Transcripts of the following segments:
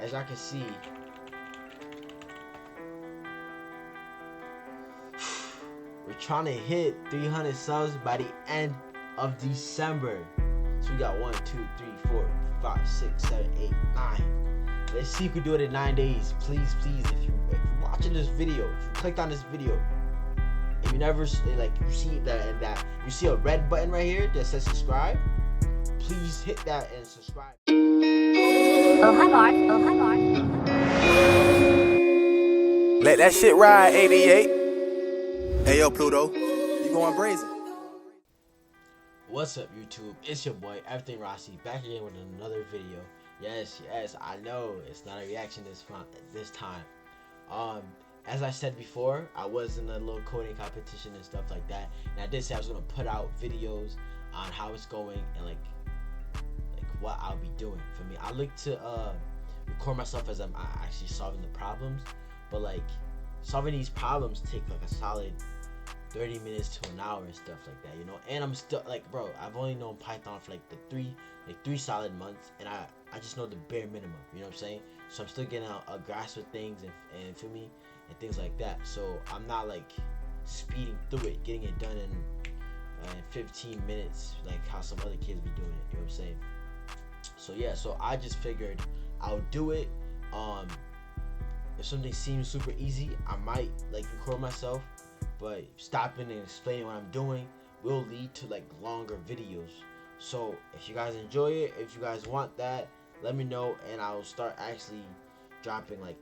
as y'all can see, we're trying to hit 300 subs by the end of December. So we got 1, 2, 3, 4, 5, 6, 7, 8, 9. Let's see if we can do it in 9 days. Please, please, if you're watching this video, if you clicked on this video, if you never like you see that you see a red button right here that says subscribe, please hit that and subscribe. Oh hi Mark. Oh hi Mark. Let that shit ride, 88. Hey yo, Pluto, you going brazen? What's up, YouTube? It's your boy Everything Rossi back again with another video. Yes, I know it's not a reaction this time. As I said before, I was in a little coding competition and stuff like that, and I did say I was gonna put out videos on how it's going and like what I'll be doing. For me, I like to record myself as I'm actually solving the problems, but like solving these problems take like a solid 30 minutes to an hour and stuff like that, you know. And I'm still like, bro, I've only known Python for like three solid months, and I just know the bare minimum, you know what I'm saying? So I'm still getting a grasp of things and for me and things like that. So I'm not like speeding through it, getting it done in 15 minutes like how some other kids be doing it, you know what I'm saying? So yeah, so I just figured I'll do it. If something seems super easy, I might like record myself, but stopping and explaining what I'm doing will lead to like longer videos. So if you guys enjoy it, if you guys want that, let me know, and I'll start actually dropping like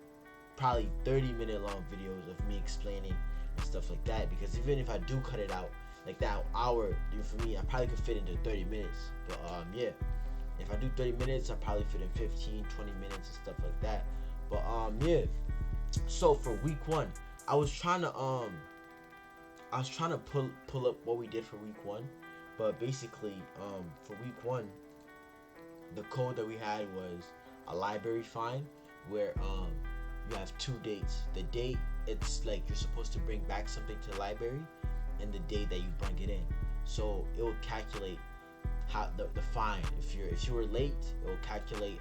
probably 30-minute long videos of me explaining and stuff like that. Because even if I do cut it out like that hour, for me, I probably could fit into 30 minutes. But yeah, if I do 30 minutes, I probably fit in 15, 20 minutes and stuff like that. But yeah. So for week 1, I was trying to pull up what we did for week 1, but basically for week 1, the code that we had was a library find where you have 2 dates. The date, it's like you're supposed to bring back something to the library, and the date that you bring it in. So it will calculate how the find. If you were late, it will calculate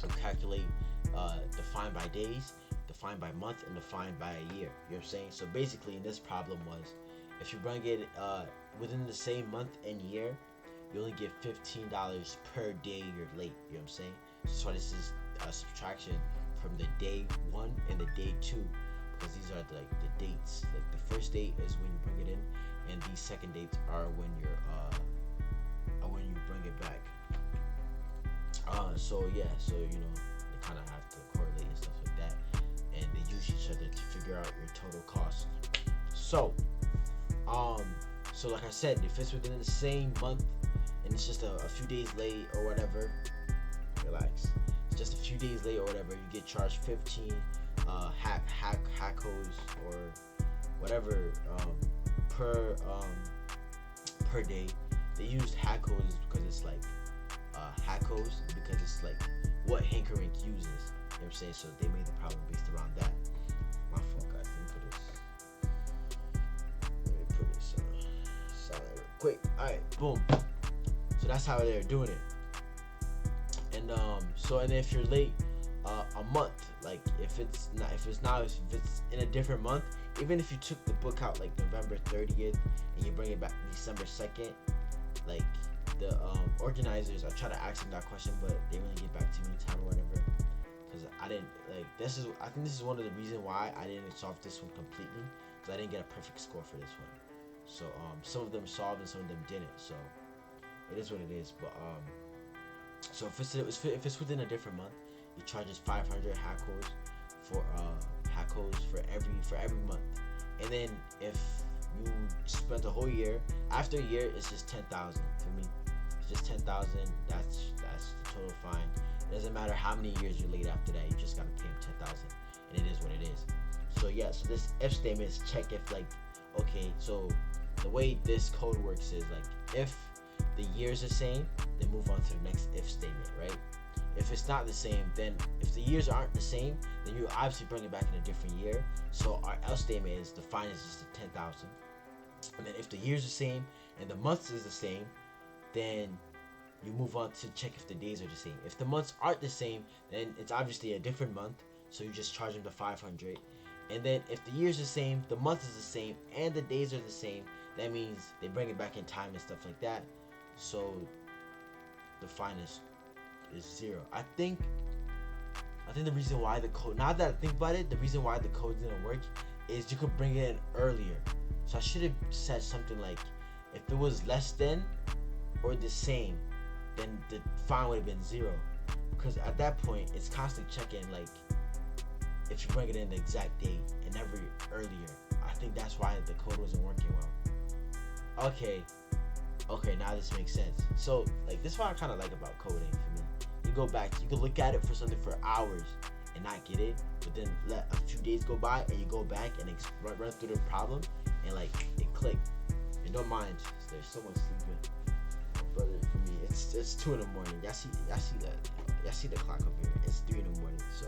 the find by days, the find by month, and the find by a year. You know what I'm saying? So basically, in this problem was, if you bring it within the same month and year, you only get $15 per day you're late. You know what I'm saying? So this is a subtraction from the day 1 and the day 2, because these are the dates. Like the first date is when you bring it in, and the second dates are when you bring it back. So yeah, so you know, they kind of have to correlate and stuff like that, and they use each other to figure out your total cost. So like I said, if it's within the same month and it's just a few days late or whatever, relax. It's just a few days late or whatever, you get charged 15 hackos or whatever per day. They used hackos because it's like hackos because it's like what Hankerink uses. You know what I'm saying? So they made the problem based around that. My fault, guys. Let me put this silent real quick. Alright, boom. So that's how they're doing it. And and if you're late a month, like if it's in a different month, even if you took the book out like November 30th and you bring it back December 2nd, like the organizers, I try to ask them that question, but they didn't really get back to me in time or whatever, because I didn't like I think this is one of the reasons why I didn't solve this one completely, because I didn't get a perfect score for this one. So some of them solved and some of them didn't, so it is what it is. But so if it's within a different month, it charges 500 hackos for every month. And then if you spent a whole year, after a year, it's just 10,000 for me. It's just 10,000. That's the total fine. It doesn't matter how many years you're late after that. You just gotta pay them 10,000, and it is what it is. So yeah. So this if statement is check if like, okay. So the way this code works is like, if the year's the same, then move on to the next if statement, right? If it's not the same, then if the years aren't the same, then you obviously bring it back in a different year. So our else statement is the fine is just 10,000. And then if the year's the same and the months is the same, then you move on to check if the days are the same. If the months aren't the same, then it's obviously a different month, so you just charge them the 500. And then if the year's the same, the month is the same, and the days are the same, that means they bring it back in time and stuff like that. So the fine is 0. I think the reason why the code, now that I think about it, the reason why the code didn't work is you could bring it in earlier. So I should have said something like, if it was less than or the same, then the fine would have been 0. Because at that point, it's constantly checking, like, if you bring it in the exact date and never earlier. I think that's why the code wasn't working well. Okay, now this makes sense. So, like, this is what I kind of like about coding for me. You go back, you can look at it for something for hours and not get it, but then let a few days go by and you go back and run through the problem and, like, it clicked. And don't mind, there's someone sleeping. But for me, it's 2 in the morning. Y'all see the clock up here. It's 3 in the morning. So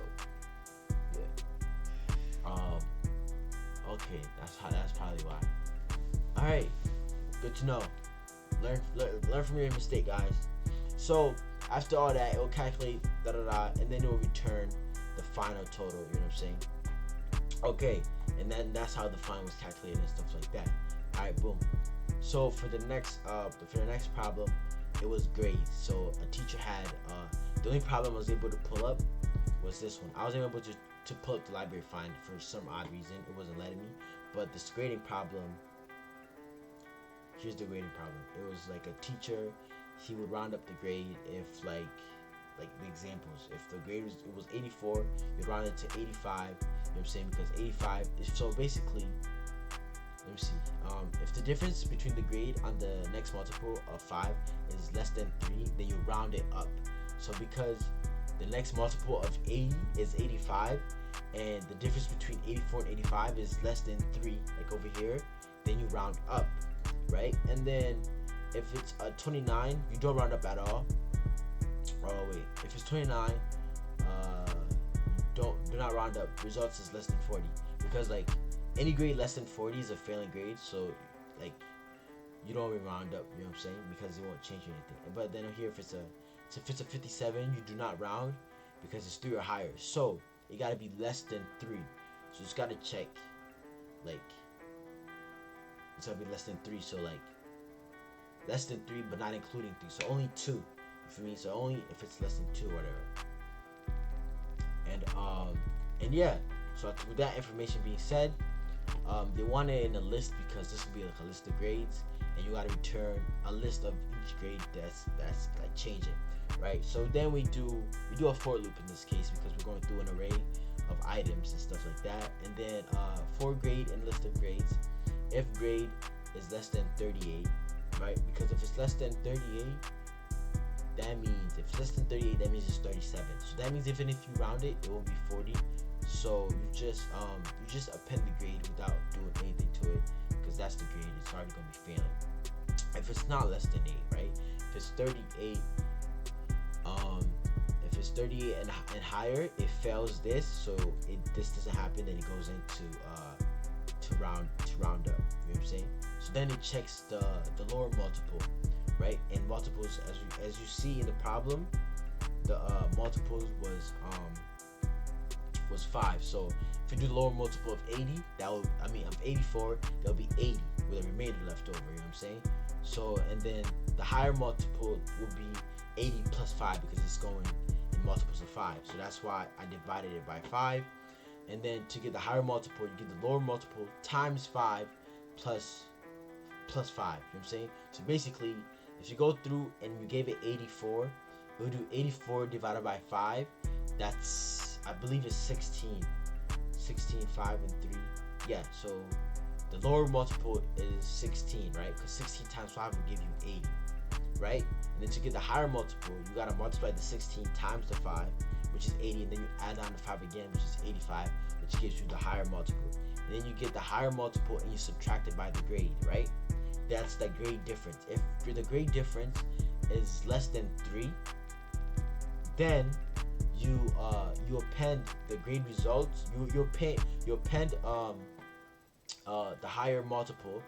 yeah. Okay, that's probably why. All right, good to know. Learn from your mistake, guys. So after all that, it will calculate and then it will return the final total. You know what I'm saying? Okay, and then that's how the fine was calculated and stuff like that. All right, boom. So for the next problem, it was grades. So a teacher had the only problem I was able to pull up was this one. I was able to pull up the library fine for some odd reason. It wasn't letting me. But this grading problem, here's the grading problem. It was like a teacher, he would round up the grade if like the examples. If the grade was 84, you'd round it to 85. You know what I'm saying? Because 85 is so basically. Let me see. If the difference between the grade on the next multiple of 5 is less than 3, then you round it up. So because the next multiple of 80 is 85, and the difference between 84 and 85 is less than 3, like over here, then you round up, right? And then if it's 29, you don't round up at all. Oh wait, if it's 29, do not round up. Results is less than 40, because like any grade less than 40 is a failing grade, so like you don't even round up, you know what I'm saying, because it won't change anything. But then here, if it's a 57, you do not round because it's 3 or higher, so it got to be less than 3. So it's got to check, like it's got to be less than 3, so like less than 3 but not including 3, so only 2 for me. So only if it's less than 2 or whatever. And yeah, so with that information being said, they want it in a list because this will be like a list of grades, and you got to return a list of each grade that's like changing, right? So then we do a for loop in this case, because we're going through an array of items and stuff like that. And then for grade and list of grades, if grade is less than 38, right? Because if it's less than 38, that means if it's less than 38, that means it's 37. So that means even if you round it, it will be 40. So you just append the grade without doing anything to it, because that's the grade. It's already gonna be failing. If it's not less than 8, right? If it's 38, if it's 38 and higher, it fails this. So this doesn't happen. Then it goes into to round up. You know what I'm saying? So then it checks the lower multiple, right? And multiples, as you see in the problem, the multiples was 5. So if you do the lower multiple of 80, of 84, that'll be 80 with a remainder left over. You know what I'm saying? So, and then the higher multiple will be 80 plus 5, because it's going in multiples of 5. So that's why I divided it by 5. And then to get the higher multiple, you get the lower multiple times 5 plus 5. You know what I'm saying? So basically, if you go through and you gave it 84, it will do 84 divided by 5. That's, I believe it's 16, 5 and 3. Yeah, so the lower multiple is 16, right? Because 16 times 5 will give you 80, right? And then to get the higher multiple, you gotta multiply the 16 times the 5, which is 80, and then you add on the 5 again, which is 85, which gives you the higher multiple. And then you get the higher multiple and you subtract it by the grade, right? That's the grade difference. If the grade difference is less than 3, then you append the grade results. You append the higher multiple.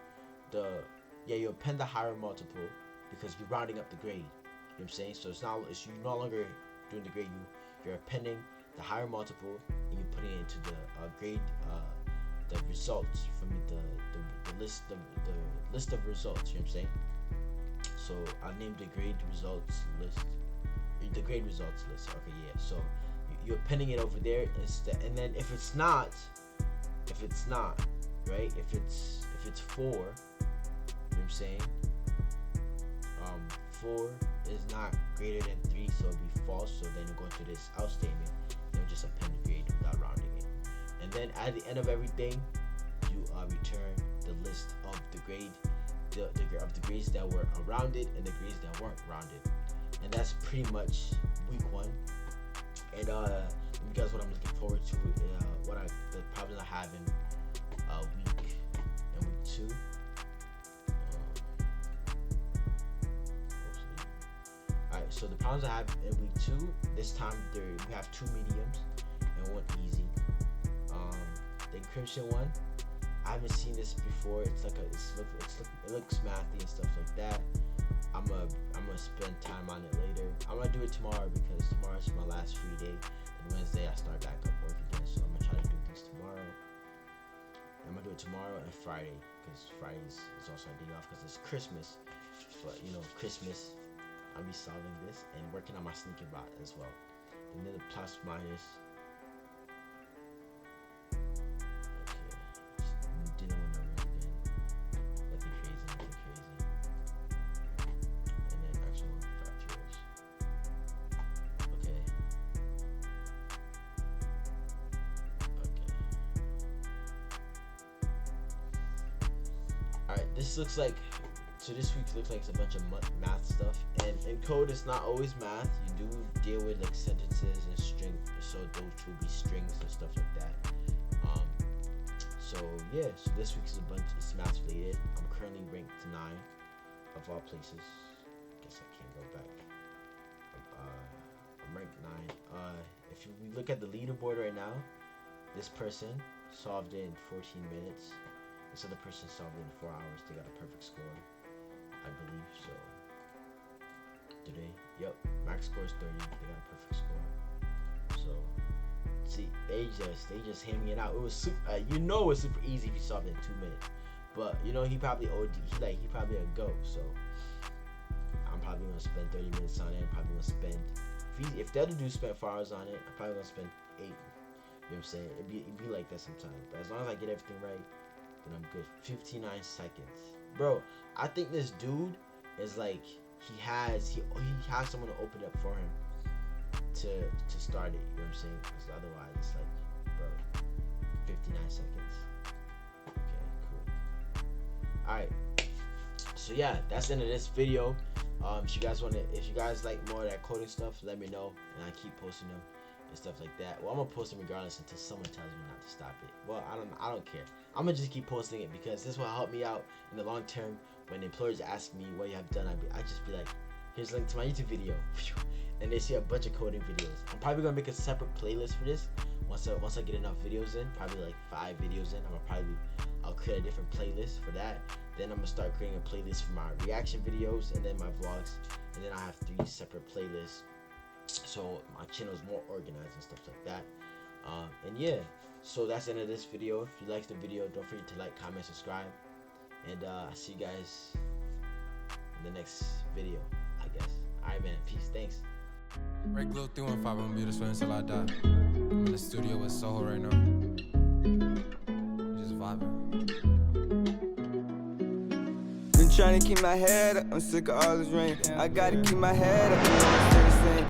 You append the higher multiple because you're rounding up the grade. what I'm saying? So you're no longer doing the grade. You're appending the higher multiple and you're putting it into the grade, the results from the list of results. You know what I'm saying? So I named the grade results list. The grade results list. Okay, yeah. So you're appending it over there instead, and then if it's not, right? If it's 4, you know what I'm saying? 4 is not greater than 3, so it'll be false. So then you go into this else statement, and you just append the grade without rounding it. And then at the end of everything, you return the list of the grade, of the grades that were rounded and the grades that weren't rounded. And that's pretty much week 1. And because what I'm looking forward to, the problems I have in week 2. Alright, so the problems I have in week 2, this time we have 2 mediums and 1 easy. The encryption one, I haven't seen this before. It looks mathy and stuff like that. I'm gonna spend time on it later. I'm gonna do it tomorrow because tomorrow's my last free day, and Wednesday I start back up work again. So I'm gonna try to do things tomorrow. I'm gonna do it tomorrow and Friday because Friday is also a day off because it's Christmas. But Christmas, I'll be solving this and working on my sneaker bot as well. And then the plus minus. This week looks like it's a bunch of math stuff, and in code it's not always math. You do deal with like sentences and string, so those will be strings and stuff like that. So this week is it's math related. I'm currently ranked 9 of all places. Guess I can't go back. I'm ranked 9. If we look at the leaderboard right now, this person solved it in 14 minutes. This other person solved it in 4 hours. They got a perfect score, I believe. So today, max score is 30. They got a perfect score. So see, they just hand me it out. It was super. It was super easy if you solved it in 2 minutes. But he probably OD. He probably a goat. So I'm probably gonna spend 30 minutes on it. I'm probably gonna spend if the other dude spent 4 hours on it, I'm probably gonna spend 8. You know what I'm saying? It'd be like that sometimes. But as long as I get everything right, then I'm good. 59 seconds, bro. I think this dude is like he has someone to open up for him to start it. You know what I'm saying? Because otherwise, it's like, bro, 59 seconds. Okay, cool. All right. So yeah, that's the end of this video. If you guys like more of that coding stuff, let me know, and I keep posting them and stuff like that. Well, I'm gonna post them regardless until someone tells me not to stop it. Well, I don't care. I'm gonna just keep posting it because this will help me out in the long term. When employers ask me what you have done, I just be like, here's a link to my YouTube video, and they see a bunch of coding videos. I'm probably gonna make a separate playlist for this once I get enough videos in, probably like 5 videos in. I'll create a different playlist for that. Then I'm gonna start creating a playlist for my reaction videos and then my vlogs, and then I have 3 separate playlists, so my channel is more organized and stuff like that. And yeah, so that's the end of this video. If you liked the video, don't forget to like, comment, subscribe, and I'll see you guys in the next video, I guess. Alright, man, peace, thanks. Break Lil 315, I'm gonna be this way until I die. I'm in the studio with Soho right now. Just vibing. Been trying to keep my head up, I'm sick of all this rain. I gotta keep my head up, you know, stay the same.